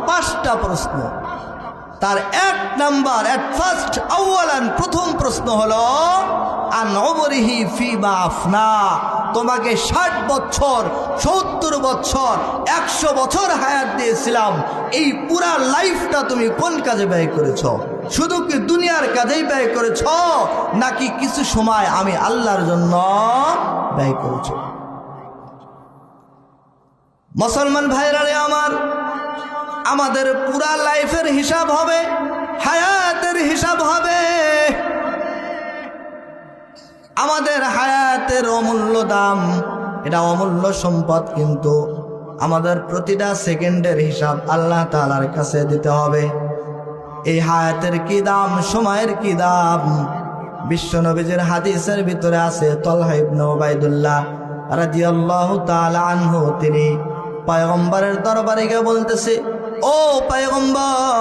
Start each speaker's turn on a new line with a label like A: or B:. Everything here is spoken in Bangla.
A: 5টা প্রশ্ন। তার 1 নাম্বার ফার্স্ট আউয়ালান প্রথম প্রশ্ন হলো আন উমরিহি ফিমা আফনা, তোমাকে 60 বছর 70 বছর 100 বছর হায়াত দিয়েছিলাম, এই পুরা লাইফটা তুমি কোন কাজে ব্যয় করেছ? শুধু কি দুনিয়ার কাজেই ব্যয় করেছ নাকি কিছু সময় আমি আল্লাহর জন্য ব্যয় করেছ? মুসলমান ভাইরা রে আমার, আমাদের পুরা লাইফের হিসাব হবে, হায়াতের হিসাব হবে। আমাদের হায়াতের অমূল্য দাম, এটা অমূল্য সম্পদ, কিন্তু আমাদের প্রতিটা সেকেন্ডের হিসাব আল্লাহ তাআলার কাছে দিতে হবে। এই হায়াতের কি দাম, সময়ের কি দাম? বিশ্বনবীর হাদিসের ভিতরে আছে, তালহা ইবনে উবাইদুল্লাহ রাদিয়াল্লাহু তাআলা আনহু তিনি পয়গম্বরের দরবারে গিয়ে বলতেছে, ও পয়গম্বর,